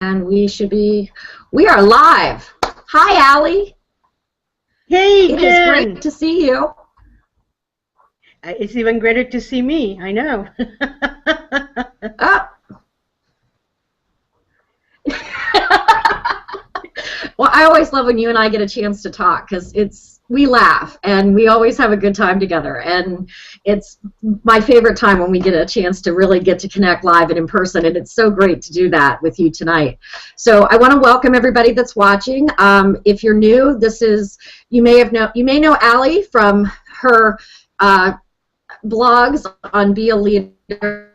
And we are live. Hi, Allie. Hey, Jen. It is great to see you. It's even greater to see me, I know. Oh. Well, I always love when you and I get a chance to talk because we laugh and we always have a good time together, and it's my favorite time when we get a chance to really get to connect live and in person, and it's so great to do that with you tonight. So I want to welcome everybody that's watching. If you're new, you may know Allie from her blogs on Be a Leader,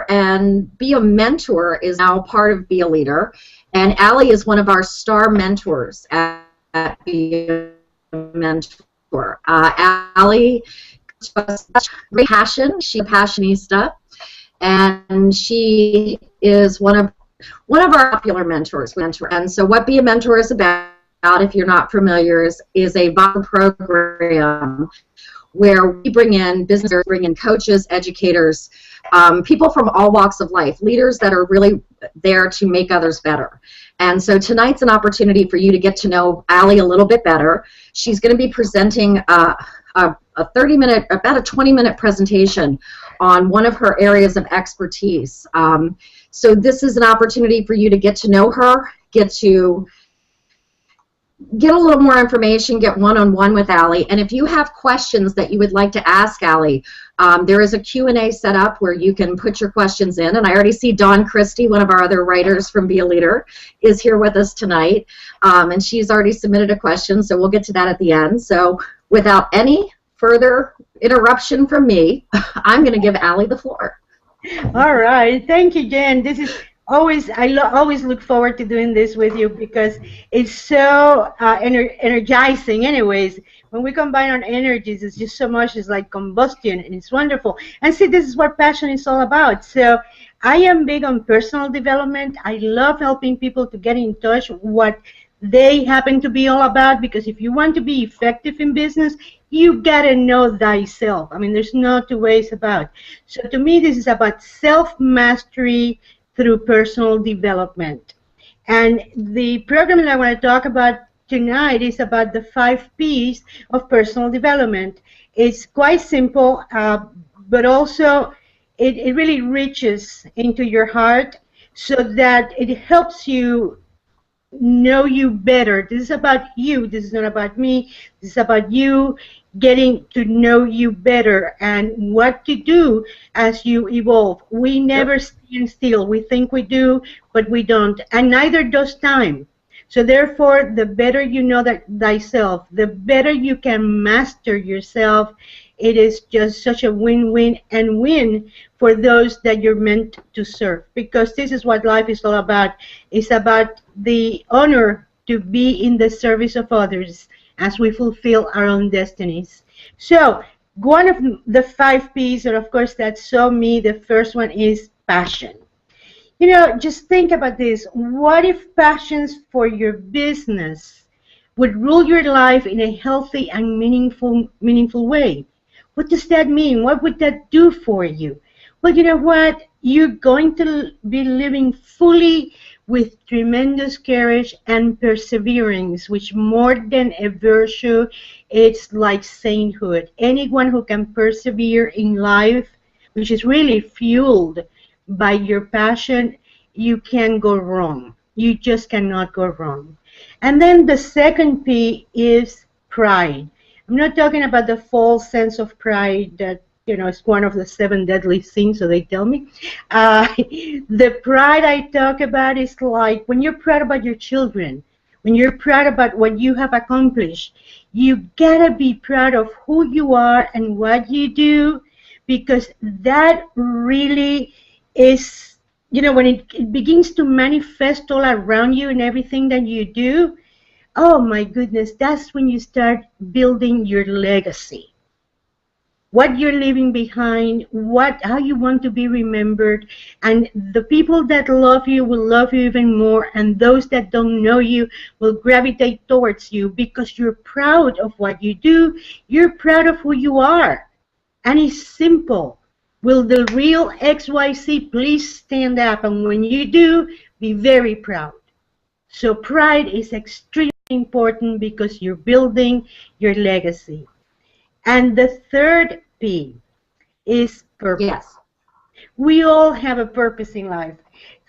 and Be a Mentor is now part of Be a Leader, and Allie is one of our star mentors at Be a Mentor. Allie has great passion. She's a passionista, and she is one of our popular mentors. And so what Be a Mentor is about, if you're not familiar, is a program where we bring in businesses, bring in coaches, educators, people from all walks of life, leaders that are really there to make others better. And so tonight's an opportunity for you to get to know Allie a little bit better. She's going to be presenting about a 20-minute presentation on one of her areas of expertise. So this is an opportunity for you to get to know her, get a little more information, get one-on-one with Allie, and if you have questions that you would like to ask Allie, there is a Q&A set up where you can put your questions in, and I already see Dawn Christie, one of our other writers from Be a Leader, is here with us tonight, and she's already submitted a question, so we'll get to that at the end. So without any further interruption from me, I'm going to give Allie the floor. All right. Thank you, Jen. This is always, always look forward to doing this with you because it's so energizing. Anyways, when we combine our energies, it's just so much. It's like combustion, and it's wonderful. And see, this is what passion is all about. So I am big on personal development. I love helping people to get in touch with what they happen to be all about, because if you want to be effective in business, you gotta know thyself. I mean, there's no two ways about. So to me, this is about self-mastery through personal development. And the program that I want to talk about tonight is about the 5 P's of personal development. It's quite simple, but also it really reaches into your heart so that it helps you know you better. This is about you. This is not about me. This is about you getting to know you better and what to do as you evolve. We never stand still. We think we do, but we don't, and neither does time. So therefore, the better you know thyself, the better you can master yourself. It is just such a win-win and win for those that you're meant to serve, because this is what life is all about. It's about the honor to be in the service of others as we fulfill our own destinies. So one of the 5 P's, and of course that's so me, the first one is passion. You know, just think about this. What if passions for your business would rule your life in a healthy and meaningful way? What does that mean? What would that do for you? Well, you know what? You're going to be living fully with tremendous courage and perseverance, which more than a virtue, it's like sainthood. Anyone who can persevere in life, which is really fueled by your passion, you can't go wrong. You just cannot go wrong. And then the second P is pride. I'm not talking about the false sense of pride that, you know, it's one of the 7 deadly sins, so they tell me. The pride I talk about is like when you're proud about your children, when you're proud about what you have accomplished, you gotta be proud of who you are and what you do, because that really is, you know, when it begins to manifest all around you and everything that you do, oh my goodness, that's when you start building your legacy. What you're leaving behind, how you want to be remembered, and the people that love you will love you even more, and those that don't know you will gravitate towards you because you're proud of what you do, you're proud of who you are. And it's simple. Will the real XYZ please stand up? And when you do, be very proud. So pride is extremely important because you're building your legacy. And the third P is purpose. Yes. We all have a purpose in life.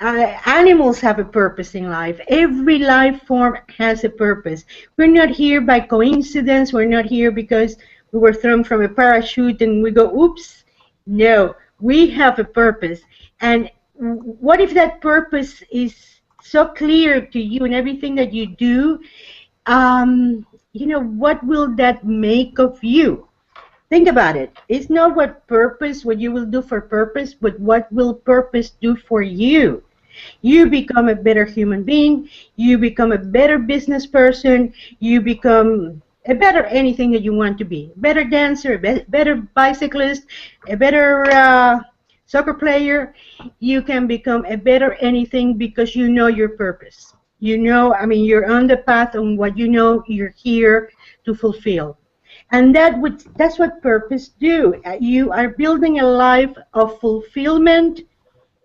Animals have a purpose in life. Every life form has a purpose. We're not here by coincidence. We're not here because we were thrown from a parachute and we go, oops. No, we have a purpose. And what if that purpose is so clear to you in everything that you do? You know, what will that make of you? Think about it. It's not what you will do for purpose, but what will purpose do for you? You become a better human being. You become a better business person. You become a better anything that you want to be. A better dancer, a better bicyclist, a better soccer player. You can become a better anything because you know your purpose. You know, I mean, you're on the path on what you know you're here to fulfill. And that's what purpose do. You are building a life of fulfillment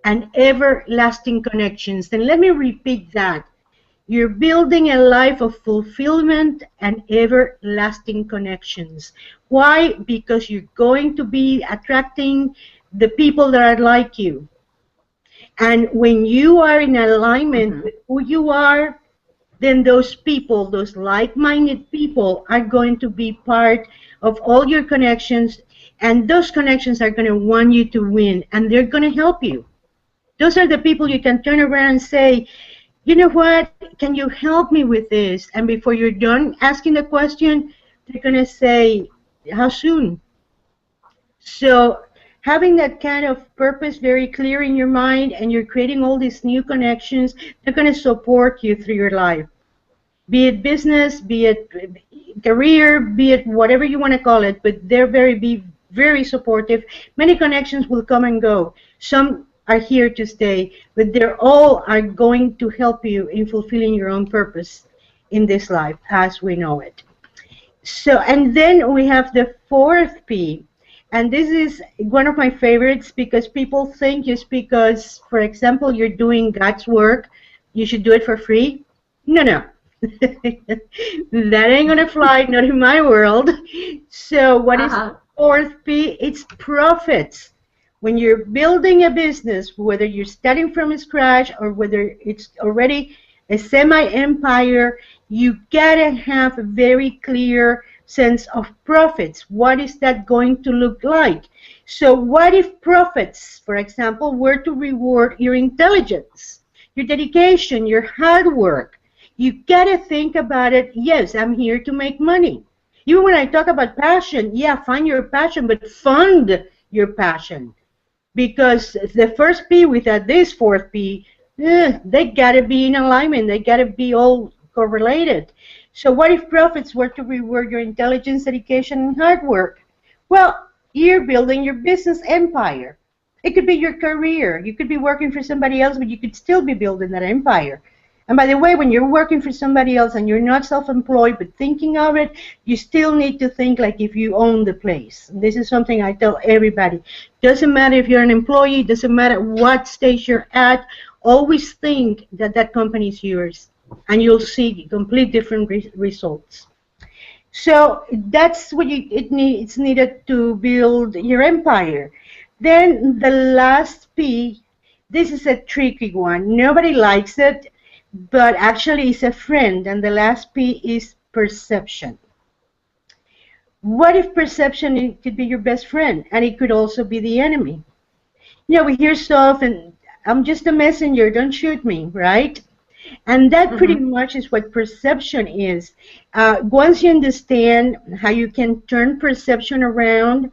and everlasting connections. And let me repeat that. You're building a life of fulfillment and everlasting connections. Why? Because you're going to be attracting the people that are like you. And when you are in alignment with who you are, then those people, those like-minded people, are going to be part of all your connections, and those connections are going to want you to win, and they're going to help you. Those are the people you can turn around and say, you know what, can you help me with this? And before you're done asking the question, they're going to say, how soon? So having that kind of purpose very clear in your mind, and you're creating all these new connections, they're going to support you through your life. Be it business, be it career, be it whatever you want to call it, but they're very supportive. Many connections will come and go. Some are here to stay, but they're all are going to help you in fulfilling your own purpose in this life as we know it. So, and then we have the fourth P. And this is one of my favorites because people think just because, for example, you're doing God's work, you should do it for free. No, no. That ain't going to fly, not in my world. So what is the fourth P? It's profits. When you're building a business, whether you're starting from scratch or whether it's already a semi-empire, you gotta have a very clear sense of profits. What is that going to look like? So what if profits, for example, were to reward your intelligence, your dedication, your hard work? You gotta think about it. Yes, I'm here to make money. Even when I talk about passion, yeah, find your passion, but fund your passion. Because the first P without this fourth P, they gotta be in alignment. They gotta be all correlated. So what if profits were to reward your intelligence, dedication, and hard work? Well, you're building your business empire. It could be your career. You could be working for somebody else, but you could still be building that empire. And by the way, when you're working for somebody else and you're not self-employed but thinking of it, you still need to think like if you own the place. This is something I tell everybody. Doesn't matter if you're an employee, doesn't matter what stage you're at, always think that that company is yours. And you'll see complete different results. So that's what it's needed to build your empire. Then the last P, this is a tricky one. Nobody likes it, but actually it's a friend. And the last P is perception. What if perception could be your best friend, and it could also be the enemy? You know, we hear so often, I'm just a messenger, don't shoot me, right? And that pretty much is what perception is. Once you understand how you can turn perception around,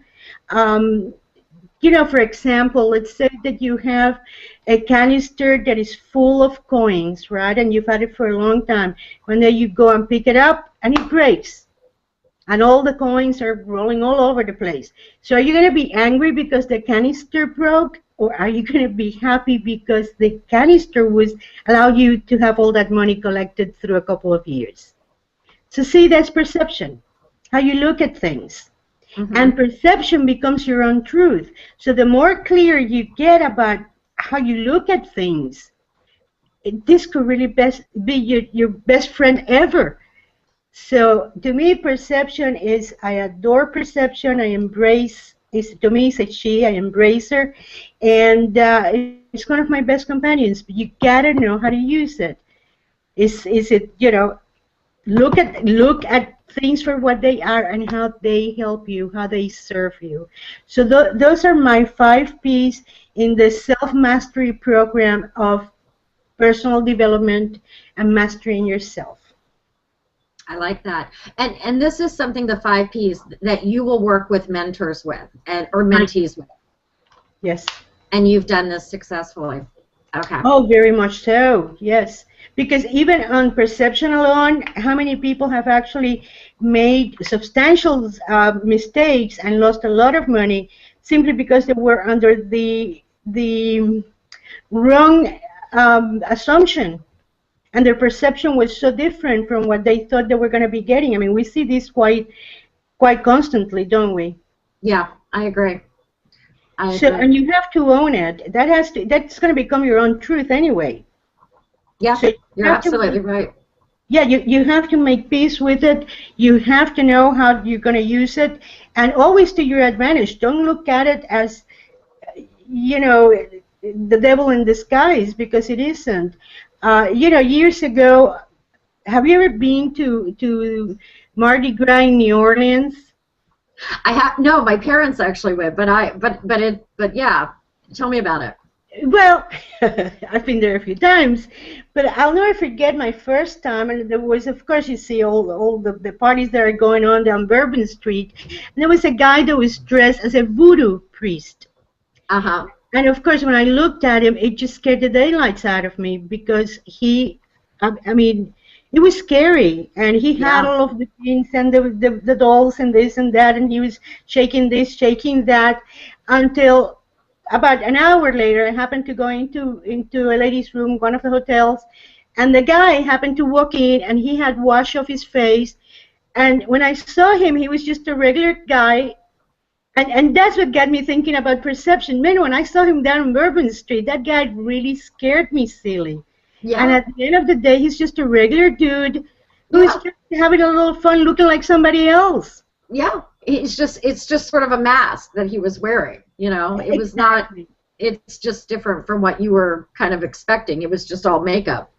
you know, for example, let's say that you have a canister that is full of coins, right? And you've had it for a long time. One day you go and pick it up and it breaks. And all the coins are rolling all over the place. So are you going to be angry because the canister broke? Or are you going to be happy because the canister was allowed you to have all that money collected through a couple of years? So see, that's perception, how you look at things. And perception becomes your own truth. So the more clear you get about how you look at things, this could really be your best friend ever. So to me, perception is, I adore perception. I embrace, to me, it's a she. I embrace her. And it's one of my best companions. But you got to know how to use it. Is it, look at things for what they are and how they help you, how they serve you. So those are my 5 P's in the self-mastery program of personal development and mastering yourself. I like that. And this is something, the 5 P's, that you will work with mentors with, or mentees with. Yes. And you've done this successfully. Okay. Oh, very much so, yes. Because even on perception alone, how many people have actually made substantial mistakes and lost a lot of money simply because they were under the wrong assumption, and their perception was so different from what they thought they were going to be getting. I mean, we see this quite constantly, don't we? Yeah, I agree. And you have to own it. That's going to become your own truth anyway. Yeah, so you're absolutely right. Yeah, you have to make peace with it. You have to know how you're going to use it, and always to your advantage. Don't look at it as, the devil in disguise, because it isn't. Years ago, have you ever been to Mardi Gras in New Orleans? I have. No, my parents actually went, but yeah, tell me about it. Well, I've been there a few times, but I'll never forget my first time. And there was, of course, you see all the parties that are going on down Bourbon Street, and there was a guy that was dressed as a voodoo priest. And of course, when I looked at him, it just scared the daylights out of me, because it was scary, and he had all of the things and the dolls and this and that, and he was shaking this, shaking that, until about an hour later, I happened to go into a ladies' room, one of the hotels, and the guy happened to walk in, and he had wash off his face, and when I saw him, he was just a regular guy, and that's what got me thinking about perception. Man, when I saw him down on Bourbon Street, that guy really scared me silly. Yeah. And at the end of the day, he's just a regular dude who's just having a little fun looking like somebody else. Yeah, it's just sort of a mask that he was wearing. It was not. It's just different from what you were kind of expecting. It was just all makeup.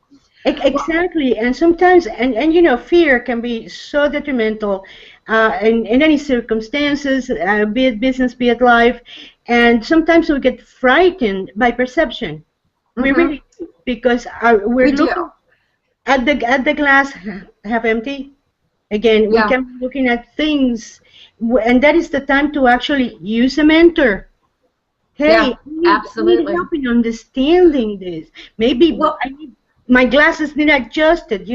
Exactly, and sometimes, and fear can be so detrimental in any circumstances, be it business, be it life, and sometimes we get frightened by perception. We really do, because we're looking at the glass half empty. Again, we can be looking at things, and that is the time to actually use a mentor. Hey, absolutely. I need help in understanding this. Maybe my glasses need adjusted,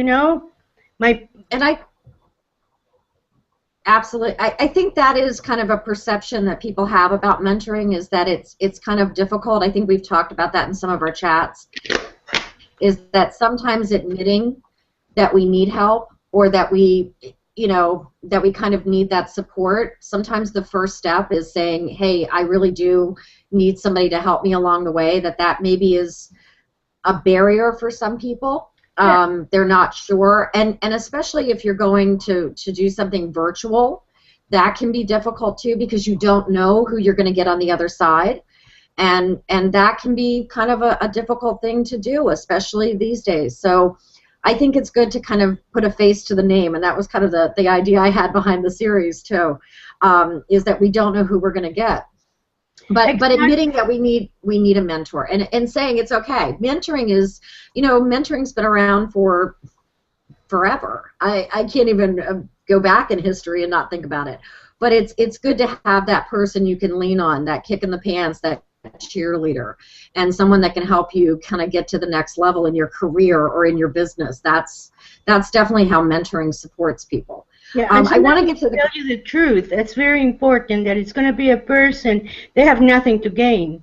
Absolutely. I think that is kind of a perception that people have about mentoring, is that it's kind of difficult. I think we've talked about that in some of our chats, is that sometimes admitting that we need help, or that we kind of need that support. Sometimes the first step is saying, hey, I really do need somebody to help me along the way, that maybe is a barrier for some people. They're not sure, and especially if you're going to do something virtual, that can be difficult too, because you don't know who you're going to get on the other side, and that can be kind of a difficult thing to do, especially these days. So I think it's good to kind of put a face to the name, and that was kind of the idea I had behind the series too, is that we don't know who we're going to get. But admitting that we need a mentor, and saying it's okay. Mentoring is, mentoring's been around for forever. I can't even go back in history and not think about it. But it's good to have that person you can lean on, that kick in the pants, that cheerleader, and someone that can help you kind of get to the next level in your career or in your business. That's definitely how mentoring supports people. Yeah, I want to tell you the truth. It's very important that it's going to be a person. They have nothing to gain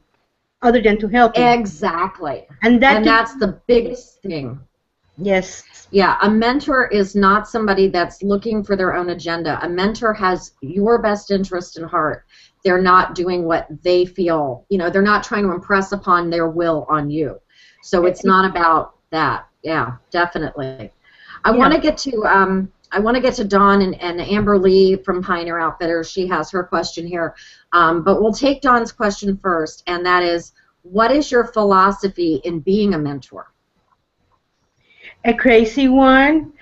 other than to help you. Exactly. And that's the biggest thing. Yes. Yeah, a mentor is not somebody that's looking for their own agenda. A mentor has your best interest in heart. They're not doing what they feel, they're not trying to impress upon their will on you. So it's not about that. Yeah, definitely. I want to get to Dawn and Amber Lee from Pioneer Outfitters. She has her question here. But we'll take Dawn's question first, and that is, what is your philosophy in being a mentor? A crazy one.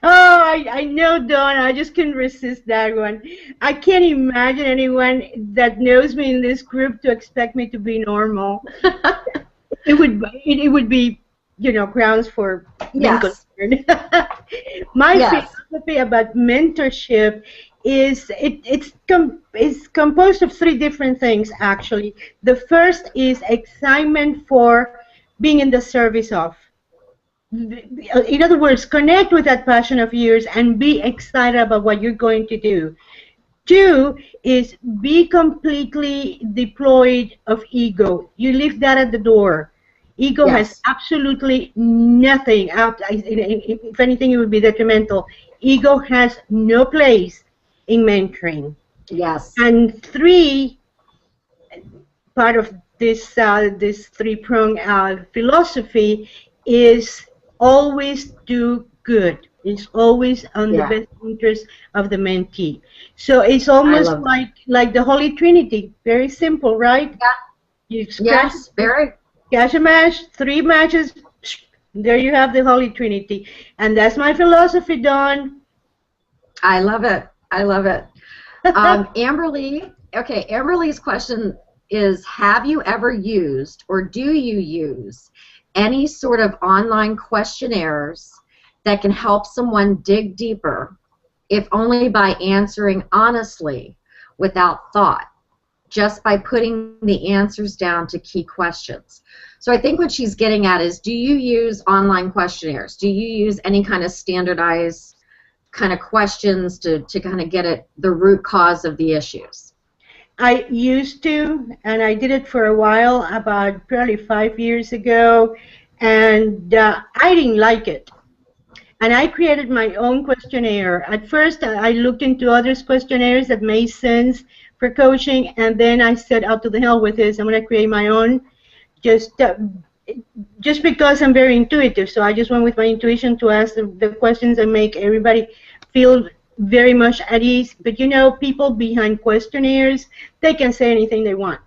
Oh, I know, Dawn. I just couldn't resist that one. I can't imagine anyone that knows me in this group to expect me to be normal. It would be, grounds for being concerned. My philosophy about mentorship is it's composed of three different things, actually. The first is excitement for being in the service of. In other words, connect with that passion of yours and be excited about what you're going to do. Two is be completely deployed of ego. You leave that at the door. Ego has absolutely nothing out. If anything, it would be detrimental. Ego has no place in mentoring. Yes. And three, part of this this three-pronged philosophy is always do good. It's always on the best interest of the mentee. So it's almost like the Holy Trinity. Very simple, right? Yeah. You catch a match, 3 matches, there you have the Holy Trinity. And that's my philosophy, Dawn. I love it. I love it. Amber Lee. Okay, Amber Lee's question is, have you ever used or do you use any sort of online questionnaires that can help someone dig deeper, if only by answering honestly without thought, just by putting the answers down to key questions? So I think what she's getting at is, do you use online questionnaires? Do you use any kind of standardized kind of questions to kind of get at the root cause of the issues? I used to, and I did it for a while, about probably 5 years ago, and I didn't like it. And I created my own questionnaire. At first, I looked into others' questionnaires that made sense for coaching, and then I said, out to the hell with this, I'm going to create my own, just because I'm very intuitive. So I just went with my intuition to ask the questions and make everybody feel very much at ease. But people behind questionnaires, they can say anything they want.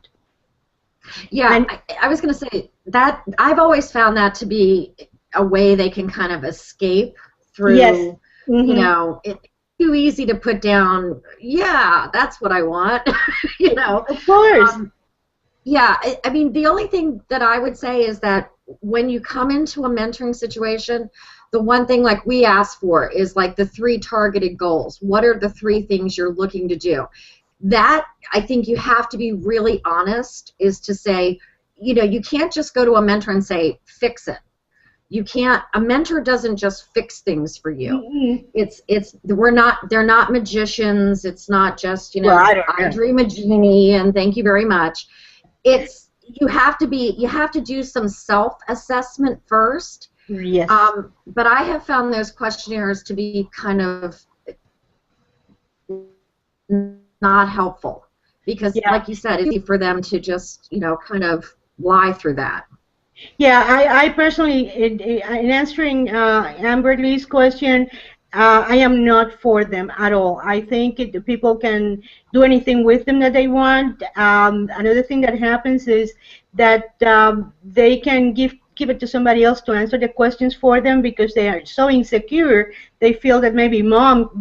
Yeah, and I was going to say that I've always found that to be a way they can kind of escape through. Yes. Mm-hmm. It's too easy to put down, yeah, that's what I want. Of course. Yeah, I mean, the only thing that I would say is that when you come into a mentoring situation, the one thing like we ask for is like the 3 targeted goals. What are the 3 things you're looking to do? That, I think you have to be really honest, is to say, you can't just go to a mentor and say, fix it. You can't, a mentor doesn't just fix things for you. Mm-hmm. They're not magicians. It's not just, I dream a genie and thank you very much. You have to do some self-assessment first. Yes. But I have found those questionnaires to be kind of not helpful because, like you said, it's easy for them to just, kind of lie through that. Yeah, I personally, in answering Amber Lee's question, I am not for them at all. I think people can do anything with them that they want. Another thing that happens is that they can give it to somebody else to answer the questions for them because they are so insecure. They feel that maybe mom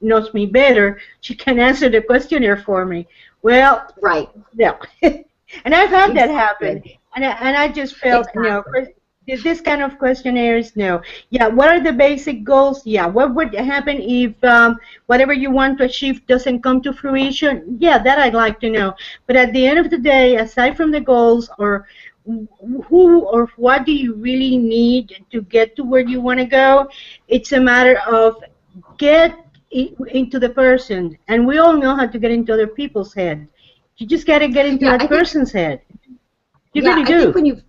knows me better. She can answer the questionnaire for me. Well, right. No. And I've had that happen. And I just felt, this kind of questionnaires, no. Yeah, what are the basic goals? Yeah, what would happen if whatever you want to achieve doesn't come to fruition? Yeah, that I'd like to know. But at the end of the day, aside from the goals, or who or what do you really need to get to where you want to go, it's a matter of get into the person. And we all know how to get into other people's head. You just got to get into that person's head. You Yeah, really do.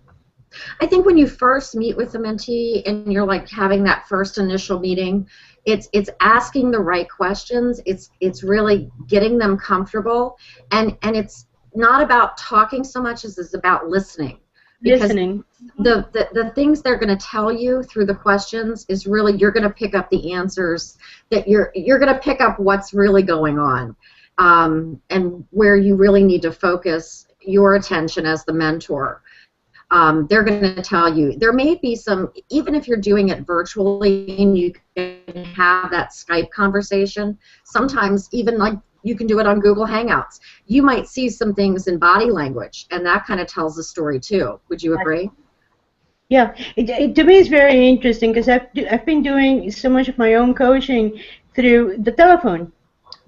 I think when you first meet with a mentee and you're like having that first initial meeting, it's asking the right questions. It's really getting them comfortable, and it's not about talking so much as it's about listening. Because Listening. the things they're going to tell you through the questions is really, you're going to pick up the answers, that you're going to pick up what's really going on, and where you really need to focus your attention as the mentor. They're going to tell you. There may be some, even if you're doing it virtually and you can have that Skype conversation, sometimes even like you can do it on Google Hangouts. You might see some things in body language, and that kind of tells the story too. Would you agree? Yeah, to me it's very interesting because I've been doing so much of my own coaching through the telephone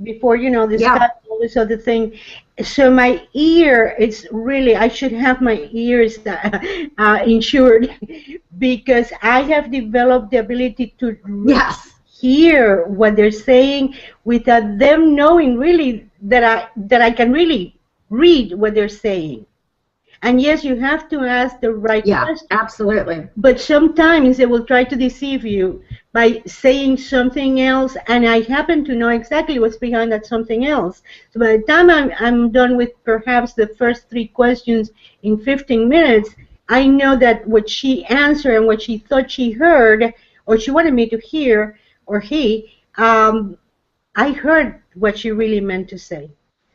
before, you know, this Skype, all this other thing. So my ear, it's really, I should have my ears insured because I have developed the ability to hear what they're saying without them knowing really that I can really read what they're saying. And yes, you have to ask the right question. Absolutely. But sometimes they will try to deceive you by saying something else, and I happen to know exactly what's behind that something else. So by the time I'm done with perhaps the first 3 questions in 15 minutes, I know that what she answered and what she thought she heard, or she wanted me to hear, or he, I heard what she really meant to say.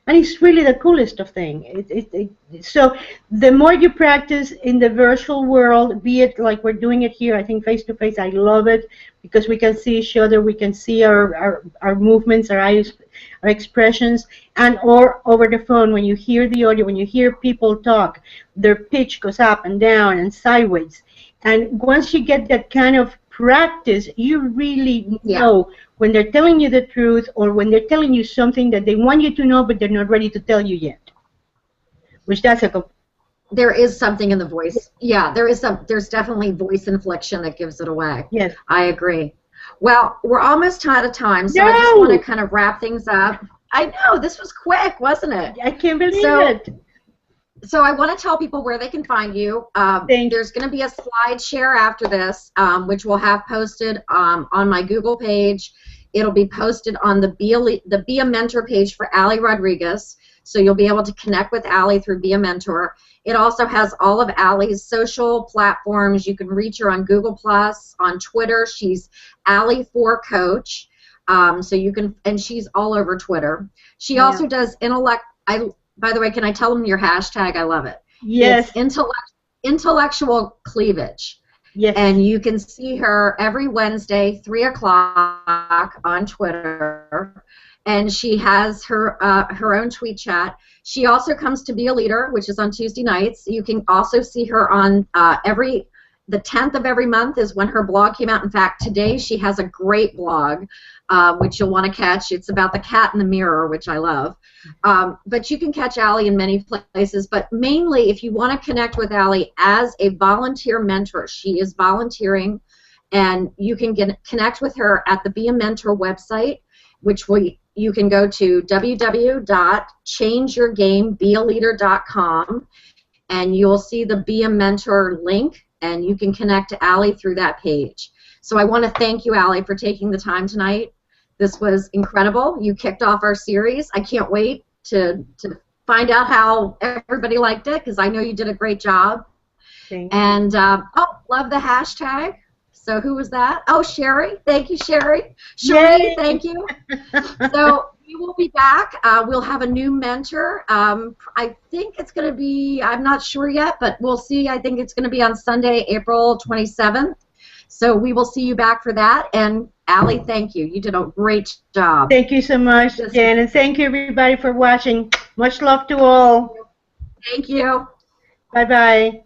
And it's really the coolest of things. So the more you practice in the virtual world, be it like we're doing it here, I think face-to-face, I love it because we can see each other, we can see our movements, our eyes, our expressions, and or over the phone when you hear the audio, when you hear people talk, their pitch goes up and down and sideways. And once you get that kind of practice, you really know when they're telling you the truth or when they're telling you something that they want you to know but they're not ready to tell you yet. Which there is something in the voice. Yeah, there's definitely voice inflection that gives it away. Yes. I agree. Well, we're almost out of time, so I just want to kind of wrap things up. I know, this was quick, wasn't it? I can't believe it. So I want to tell people where they can find you. There's going to be a slide share after this, which we'll have posted on my Google page. It'll be posted on the Be a Mentor page for Ali Rodriguez, so you'll be able to connect with Ali through Be a Mentor. It also has all of Ali's social platforms. You can reach her on Google+, on Twitter. She's Ali4Coach, so you can, and she's all over Twitter. She also does by the way, can I tell them your hashtag? I love it. Yes. It's intellectual cleavage. Yes. And you can see her every Wednesday, 3 o'clock on Twitter. And she has her own tweet chat. She also comes to Be a Leader, which is on Tuesday nights. You can also see her on the 10th of every month is when her blog came out. In fact, today she has a great blog, which you'll want to catch. It's about the cat in the mirror, which I love. But you can catch Ali in many places. But mainly, if you want to connect with Ali as a volunteer mentor, she is volunteering, and you can connect with her at the Be a Mentor website, which you can go to www.changeyourgamebealeader.com, and you'll see the Be a Mentor link, and you can connect to Ali through that page. So I want to thank you, Ali, for taking the time tonight. This was incredible. You kicked off our series. I can't wait to find out how everybody liked it, because I know you did a great job. Thank you. And, love the hashtag. So who was that? Oh, Sherry. Thank you, Sherry. Sherry, thank you. So we will be back. We'll have a new mentor. I think it's going to be, I'm not sure yet, but we'll see. I think it's going to be on Sunday, April 27th. So we will see you back for that. And Ali, thank you. You did a great job. Thank you so much, Jen, and thank you everybody for watching. Much love to all. Thank you. Bye-bye.